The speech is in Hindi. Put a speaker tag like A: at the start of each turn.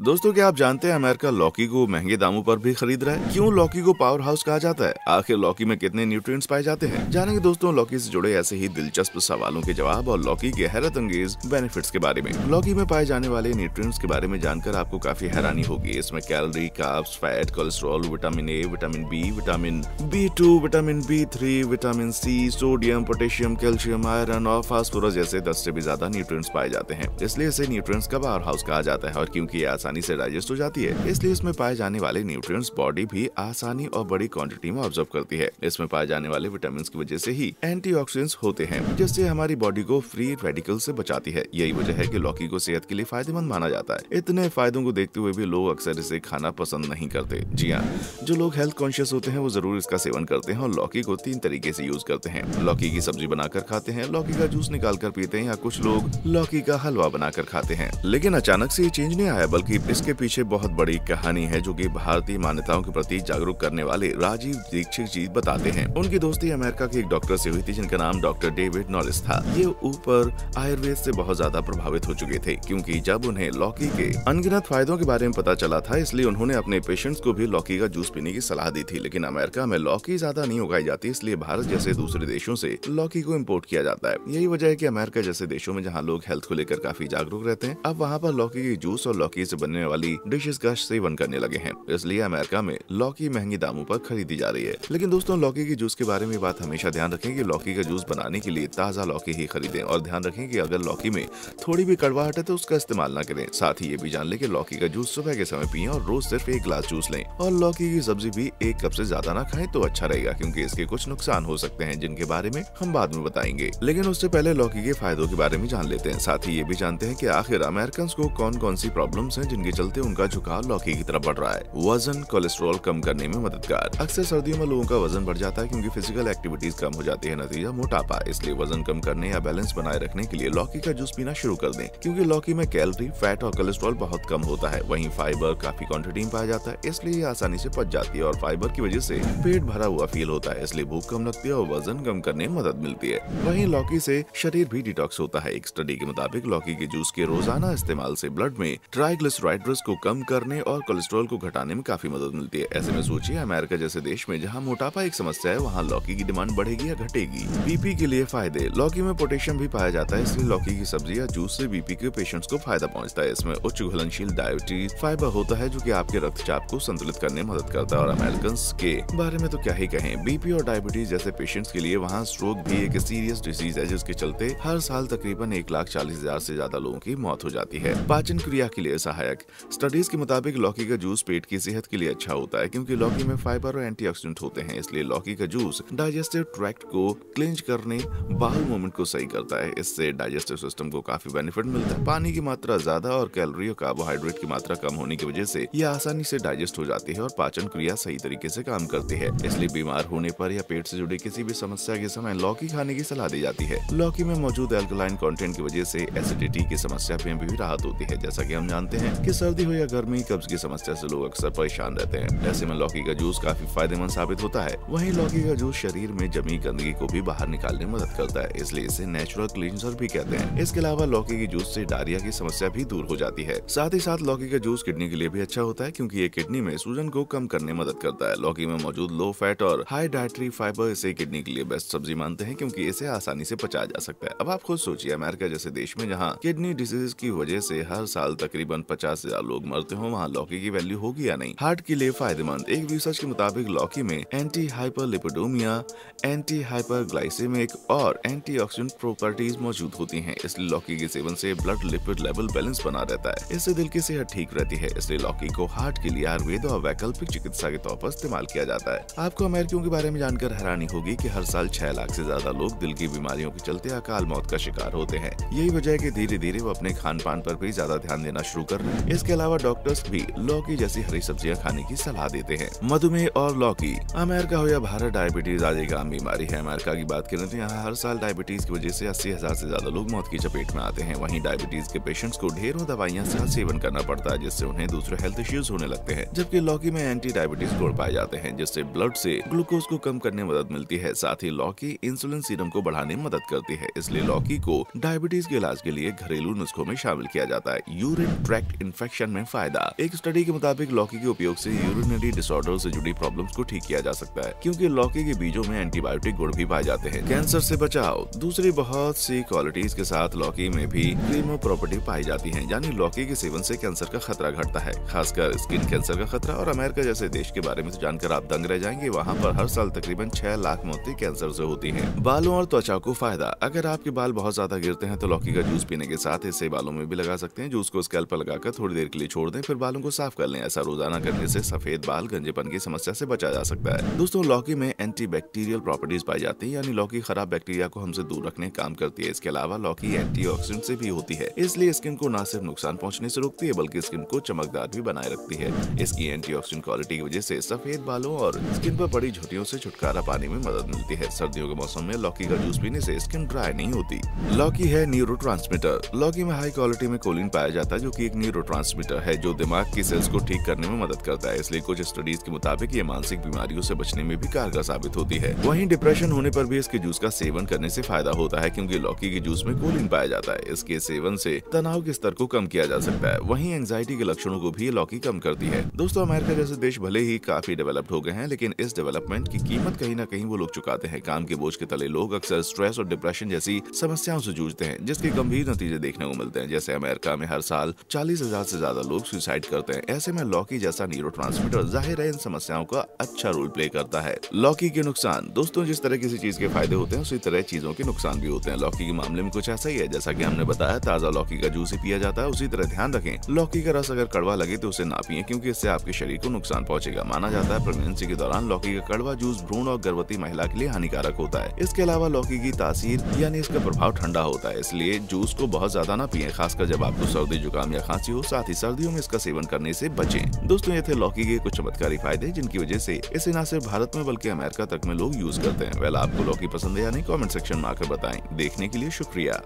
A: दोस्तों, क्या आप जानते हैं अमेरिका लौकी को महंगे दामों पर भी खरीद रहा है? क्यों लौकी को पावर हाउस कहा जाता है? आखिर लौकी में कितने न्यूट्रिएंट्स पाए जाते हैं? जानेंगे दोस्तों लौकी से जुड़े ऐसे ही दिलचस्प सवालों के जवाब और लौकी के हैरत अंगेज बेनिफिट्स के बारे में। लौकी में पाए जाने वाले न्यूट्रिएंट्स के बारे में जानकर आपको काफी हैरानी होगी। इसमें calorie, carbs, fat, cholesterol, vitamin A, vitamin B, vitamin B2, vitamin B3, vitamin C, sodium, potassium, calcium, iron और फास्फोरस जैसे 10 से भी ज्यादा न्यूट्रिएंट्स पाए जाते हैं। इसलिए इसे न्यूट्रिएंट्स का पावर हाउस कहा जाता है। और क्योंकि ये आसानी से डाइजेस्ट हो जाती है, इसलिए इसमें पाए जाने वाले न्यूट्रिएंट्स बॉडी भी आसानी और बड़ी क्वांटिटी में ऑब्जर्व करती है। इसमें पाए जाने वाले विटामिन की वजह से ही एंटीऑक्सीडेंट्स होते हैं, जिससे हमारी बॉडी को फ्री रेडिकल से बचाती है। यही वजह है कि लौकी को सेहत के लिए फायदेमंद माना जाता है। इतने फायदों को देखते हुए भी लोग अक्सर इसे खाना पसंद नहीं करते। जी हाँ, जो लोग हेल्थ कॉन्शियस होते हैं वो जरूर इसका सेवन करते हैं और लौकी को 3 तरीके से यूज करते हैं। लौकी की सब्जी बनाकर खाते हैं, लौकी का जूस निकाल कर पीते हैं, या कुछ लोग लौकी का हलवा बनाकर खाते हैं। लेकिन अचानक से ये चेंज नहीं आया, बल्कि इसके पीछे बहुत बड़ी कहानी है, जो कि भारतीय मान्यताओं के प्रति जागरूक करने वाले राजीव दीक्षित जी बताते हैं। उनकी दोस्ती अमेरिका के एक डॉक्टर से हुई थी, जिनका नाम डॉक्टर डेविड नॉरिस था। ये ऊपर आयुर्वेद से बहुत ज्यादा प्रभावित हो चुके थे, क्योंकि जब उन्हें लौकी के अनगिनत फायदों के बारे में पता चला था, इसलिए उन्होंने अपने पेशेंट्स को भी लौकी का जूस पीने की सलाह दी थी। लेकिन अमेरिका में लौकी ज्यादा नहीं उगाई जाती, इसलिए भारत जैसे दूसरे देशों से लौकी को इम्पोर्ट किया जाता है। यही वजह है कि अमेरिका जैसे देशों में जहाँ लोग हेल्थ को लेकर काफी जागरूक रहते हैं, अब वहाँ पर लौकी के जूस और लौकी से बनने वाली डिशेस का सेवन करने लगे हैं। इसलिए अमेरिका में लौकी महंगी दामों पर खरीदी जा रही है। लेकिन दोस्तों, लौकी के जूस के बारे में बात हमेशा ध्यान रखें कि लौकी का जूस बनाने के लिए ताजा लौकी ही खरीदें, और ध्यान रखें कि अगर लौकी में थोड़ी भी कड़वाहट है तो उसका इस्तेमाल न करें। साथ ही ये भी जान लें कि लौकी का जूस सुबह के समय पिएं और रोज सिर्फ 1 गिलास जूस लें। और लौकी की सब्जी भी 1 कप से ज्यादा ना खाएं तो अच्छा रहेगा, क्योंकि इसके कुछ नुकसान हो सकते हैं, जिनके बारे में हम बाद में बताएंगे। लेकिन उससे पहले लौकी के फायदों के बारे में जान लेते हैं। साथ ही ये भी जानते हैं कि आखिर अमेरिकन को कौन कौन सी प्रॉब्लम्स हैं, जिनके चलते उनका झुकाव लौकी की तरफ बढ़ रहा है। वजन, कोलेस्ट्रॉल कम करने में मददगार। अक्सर सर्दियों में लोगों का वजन बढ़ जाता है, क्योंकि फिजिकल एक्टिविटीज कम हो जाती है, नतीजा मोटापा। इसलिए वजन कम करने या बैलेंस बनाए रखने के लिए लौकी का जूस पीना शुरू कर दें, क्योंकि लौकी में कैलोरी, फैट और कोलेस्ट्रॉल बहुत कम होता है। वहीं फाइबर काफी क्वांटिटी में पाया जाता है, इसलिए ये आसानी से पच जाती है और फाइबर की वजह से पेट भरा हुआ फील होता है, इसलिए भूख कम लगती है और वजन कम करने में मदद मिलती है। वहीं लौकी से शरीर भी डिटॉक्स होता है। एक स्टडी के मुताबिक लौकी के जूस के रोजाना इस्तेमाल से ब्लड में ट्राइग्लिसराइड्स को कम करने और कोलेस्ट्रॉल को घटाने में काफी मदद मिलती है। ऐसे में सोचिए, अमेरिका जैसे देश में जहां मोटापा एक समस्या है, वहां लौकी की डिमांड बढ़ेगी या घटेगी। बीपी के लिए फायदे। लौकी में पोटेशियम भी पाया जाता है, इसलिए लौकी की सब्जी या जूस से बीपी के पेशेंट्स को फायदा पहुंचता है। इसमें उच्च घुलनशील डायबिटीज फाइबर होता है, जो कि आपके रक्तचाप को संतुलित करने में मदद करता है। और अमेरिकन के बारे में तो क्या ही कहें, बीपी और डायबिटीज जैसे पेशेंट्स के लिए वहाँ स्ट्रोक भी एक सीरियस डिजीज है, जिसके चलते हर साल तकरीबन 1,40,000 से ज्यादा लोगों की मौत हो जाती है। पाचन क्रिया के लिए सहायक। स्टडीज के मुताबिक लौकी का जूस पेट की सेहत के लिए अच्छा होता है, क्योंकि लौकी में फाइबर और एंटीऑक्सीडेंट होते हैं। इसलिए लौकी का जूस डाइजेस्टिव ट्रैक्ट को क्लींज करने, बाउल मूवमेंट को सही करता है। इससे डाइजेस्टिव सिस्टम को काफी बेनिफिट मिलता है। पानी की मात्रा ज्यादा और कैलोरी और कार्बोहाइड्रेट की मात्रा कम होने की वजह से यह आसानी से डाइजेस्ट हो जाती है और पाचन क्रिया सही तरीके से काम करती है। इसलिए बीमार होने पर या पेट से जुड़ी किसी भी समस्या के समय लौकी खाने की सलाह दी जाती है। लौकी में मौजूद एल्कलाइन कंटेंट की वजह से एसिडिटी की समस्या में भी राहत होती है। जैसा कि हम जानते हैं कि सर्दी हो या गर्मी, कब्ज की समस्या से लोग अक्सर परेशान रहते हैं। ऐसे में लौकी का जूस काफी फायदेमंद साबित होता है। वहीं लौकी का जूस शरीर में जमी गंदगी को भी बाहर निकालने में मदद करता है, इसलिए इसे नेचुरल क्लींजर भी कहते हैं। इसके अलावा लौकी की जूस से डायरिया की समस्या भी दूर हो जाती है। साथ ही साथ लौकी का जूस किडनी के लिए भी अच्छा होता है, क्योंकि ये किडनी में सूजन को कम करने में मदद करता है। लौकी में मौजूद लो फैट और हाई डाइटरी फाइबर इसे किडनी के लिए बेस्ट सब्जी मानते हैं, क्योंकि इसे आसानी से पचाया जा सकता है। अब आप खुद सोचिए, अमेरिका जैसे देश में जहाँ किडनी डिजीज की वजह से हर साल तकरीबन 50,000 लोग मरते हो, वहाँ लौकी की वैल्यू होगी या नहीं। हार्ट के लिए फायदेमंद। एक रिसर्च के मुताबिक लौकी में एंटी हाइपरलिपिडोमिया, एंटी हाइपरग्लाइसेमिक और एंटीऑक्सीडेंट प्रॉपर्टीज मौजूद होती हैं। इसलिए लौकी के सेवन से ब्लड लिपिड लेवल बैलेंस बना रहता है। इससे दिल की सेहत ठीक रहती है। इसलिए लौकी को हार्ट के लिए आयुर्वेद और वैकल्पिक चिकित्सा के तौर पर इस्तेमाल किया जाता है। आपको अमेरिकियों के बारे में जानकर हैरानी होगी कि हर साल 6 लाख से ज्यादा लोग दिल की बीमारियों के चलते अकाल मौत का शिकार होते हैं। यही वजह है कि धीरे धीरे वो अपने खान पान पर भी ज्यादा ध्यान देना शुरू कर रहे हैं। इसके अलावा डॉक्टर्स भी लौकी जैसी हरी सब्जियां खाने की सलाह देते हैं। मधुमेह और लौकी। अमेरिका हो या भारत, डायबिटीज आज एक आम बीमारी है। अमेरिका की बात करें तो यहाँ हर साल डायबिटीज की वजह से 80,000 से ज्यादा लोग मौत की चपेट में आते हैं। वहीं डायबिटीज के पेशेंट्स को ढेरों दवाइयां का सेवन करना पड़ता है, जिससे उन्हें दूसरे हेल्थ इश्यूज होने लगते हैं। जबकि लौकी में एंटी डायबिटीज गुण पाए जाते हैं, जिससे ब्लड से ग्लूकोज को कम करने में मदद मिलती है। साथ ही लौकी इंसुलिन सीरम को बढ़ाने में मदद करती है। इसलिए लौकी को डायबिटीज के इलाज के लिए घरेलू नुस्खों में शामिल किया जाता है। यूरिन ट्रैक्ट इन्फेक्शन में फायदा। एक स्टडी के मुताबिक लौकी के उपयोग से यूरिनरी डिसऑर्डर से जुड़ी प्रॉब्लम्स को ठीक किया जा सकता है, क्योंकि लौकी के बीजों में एंटीबायोटिक गुण भी पाए जाते हैं। कैंसर से बचाव। दूसरी बहुत सी क्वालिटीज के साथ लौकी में भी क्रीमो प्रॉपर्टी पाई जाती है, यानी लौकी के सेवन से कैंसर का खतरा घटता है, खासकर स्किन कैंसर का खतरा। और अमेरिका जैसे देश के बारे में जानकर आप दंग रह जाएंगे। वहाँ पर हर साल तकरीबन 6 लाख मौतें कैंसर से होती हैं। बालों और त्वचा को फायदा। अगर आपके बाल बहुत ज्यादा गिरते हैं तो लौकी का जूस पीने के साथ इसे बालों में भी लगा सकते हैं। जूस को स्कैल्प पर लगाकर थोड़ी देर के लिए छोड़ दें, फिर बालों को साफ कर लें। ऐसा रोजाना करने से सफेद बाल, गंजेपन की समस्या से बचा जा सकता है। दोस्तों, लौकी में एंटीबैक्टीरियल प्रॉपर्टीज पाई जाती है, यानी लौकी खराब बैक्टीरिया को हमसे दूर रखने का काम करती है। इसके अलावा लौकी एंटीऑक्सीडेंट से भी होती है, इसलिए स्किन को न सिर्फ नुकसान पहुंचने से रोकती है बल्कि स्किन को चमकदार भी बनाए रखती है। इसकी एंटीऑक्सीडेंट क्वालिटी की वजह से सफेद बालों और स्किन पर पड़ी झुर्रियों से छुटकारा पाने में मदद मिलती है। सर्दियों के मौसम में लौकी का जूस पीने से स्किन ड्राई नहीं होती। लौकी है न्यूरोट्रांसमीटर। लौकी में हाई क्वालिटी में कोलिन पाया जाता है, जो कि एक न्यूरोट्रांसमीटर है जो दिमाग की सेल्स को ठीक करने में मदद करता है। इसलिए कुछ स्टडीज के मुताबिक ये मानसिक बीमारियों से बचने में भी कारगर साबित होती है। वहीं डिप्रेशन होने पर भी इसके जूस का सेवन करने से फायदा होता है, क्योंकि लौकी के जूस में कोलिन पाया जाता है। इसके सेवन से तनाव के स्तर को कम किया जा सकता है। वहीं एंजाइटी के लक्षणों को भी लौकी कम करती है। दोस्तों, अमेरिका जैसे देश भले ही काफी डेवलप्ड हो गए हैं, लेकिन इस डेवलपमेंट की कीमत कहीं ना कहीं वो लोग चुकाते हैं। काम के बोझ के तले लोग अक्सर स्ट्रेस और डिप्रेशन जैसी समस्याओं से जूझते हैं, जिसके गंभीर नतीजे देखने को मिलते हैं। जैसे अमेरिका में हर साल 40,000 से ज्यादा लोग सुसाइड करते हैं। ऐसे में लौकी जैसा न्यूरोट्रांसमीटर जाहिर है इन समस्याओं का अच्छा रोल प्ले करता है। लौकी के नुकसान। दोस्तों, जिस तरह किसी चीज के फायदे होते हैं उसी तरह चीजों के नुकसान भी होते हैं। लौकी के मामले में कुछ ऐसा ही है। जैसा कि हमने बताया, ताजा लौकी का जूस ही पिया जाता है, उसी तरह ध्यान रखें लौकी का रस अगर कड़वा लगे तो उसे ना पिएं, क्योंकि इससे आपके शरीर को नुकसान पहुंचेगा। माना जाता है प्रेगनेंसी के दौरान लौकी का कड़वा जूस भ्रूण और गर्भवती महिला के लिए हानिकारक होता है। इसके अलावा लौकी की तासीर यानी इसका प्रभाव ठंडा होता है, इसलिए जूस को बहुत ज्यादा ना पिएं, खासकर जब आपको सर्दी, जुकाम या खांसी हो। साथ ही सर्दियों में इसका सेवन करने से बचें। दोस्तों, ये थे लौकी के कुछ चमत्कारी फायदे, जिनकी वजह से इसे न सिर्फ भारत में बल्कि अमेरिका तक में लोग यूज करते हैं। वेल, आपको लौकी पसंद है या नहीं, कमेंट सेक्शन में आकर बताएं। देखने के लिए शुक्रिया।